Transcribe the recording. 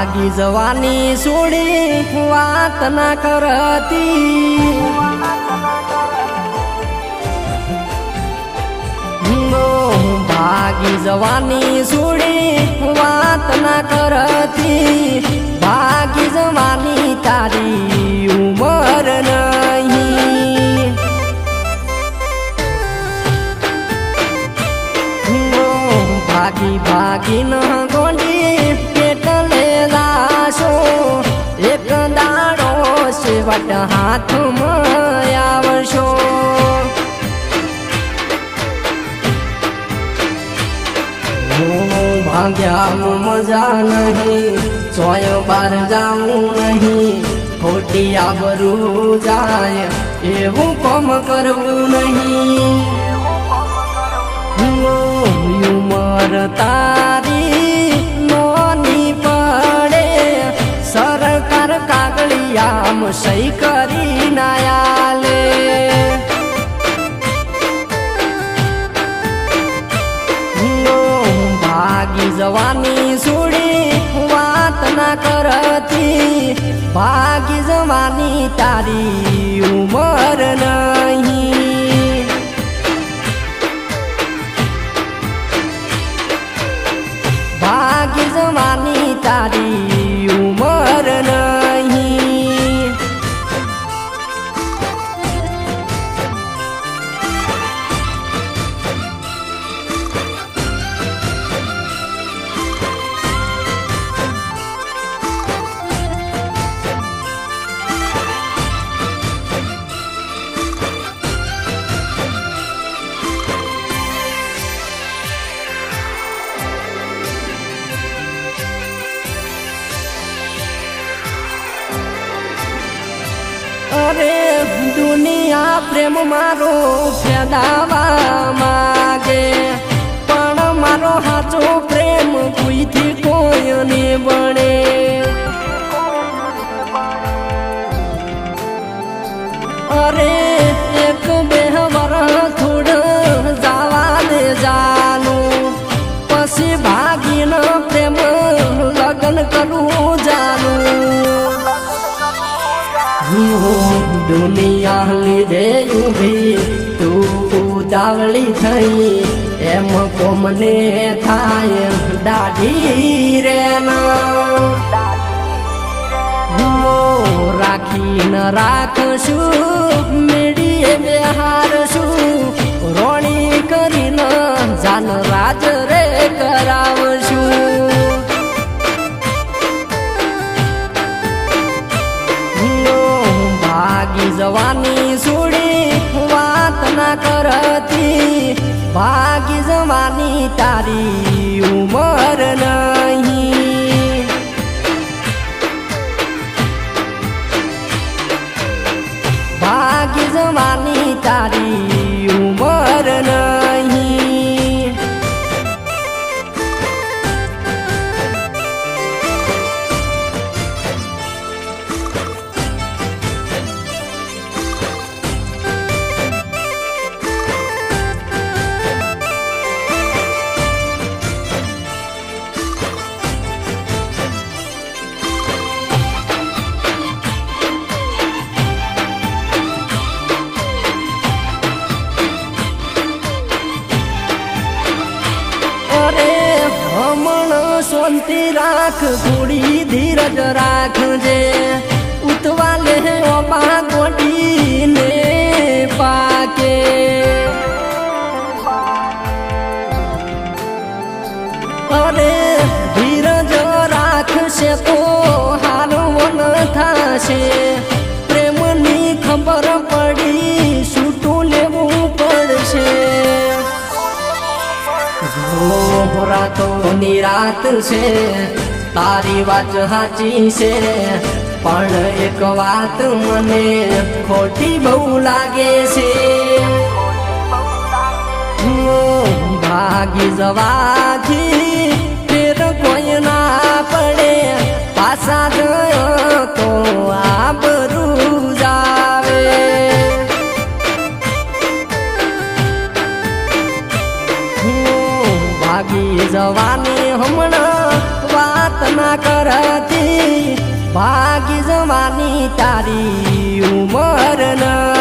ભાગી જવાની છોડી વાત ના કરતી ભાગી જવાની છોડી વાત ના કરતી ભાગી જવાની તારી ઉમર નહીં ભાગી ભાગી ન ગોંડી પેટલે લાશો એક દાડો સેવટ હાથમાં આવશો ભાગ્યા મજા નહીં સોય બાર જાવું નહીં ખોટી આબરૂ જાય એવું કોમ કરવું નહીં ઉમર તારી નોની પડે સરકાર કાગળિયામ સહી કરી નાયાલે ભાગી જવાની છોડી વાત ના કરતી ભાગી જવાની તારી ઉમર નહીં ભાગી જવાની તારી ઉમર નહીં અરે દુનિયા પ્રેમ મારો ફેદાવા માગે પણ મારો સાચો પ્રેમ કોઈથી કોઈ ને બને અરે એક બે વરસ થોડ જવા દે જાનું પછી ભાગીને પ્રેમ લગ્ન કરું જાનું દુનિયા લીધે ઉભી તું ઉતાવળી થઈ એમ કોમને થાય દાઢી રે રાખીને રાખશું મેળીએ બેહારશું રોણી કરીને જાન રાજ રે કરાવશું ભાગી જવાની છોડી વાત ના કરતી ભાગી જવાની તારી ઉમર નહીં ભાગી જવાની તારી ઉમર નહીં શાંતિ રાખ થોડી ધીરજ રાખજે ઉતવાલે ઓબા ગોડીને પાકે અરે ધીરજ રાખશે તો હારવન થશે પ્રેમની ખબર પડી છૂટું લેવું પડશે રાતો નિરાત છે તારી વાત સાચી છે પણ એક વાત મને ખોટી બહુ લાગે છે ભાગી જવાથી ફેર કોઈ ના પડે પાછા ગયો તો આબરૂ જાવે ભાગી જવાની હમણાં વાત ના કરતી ભાગી જવાની તારી ઉંમર ન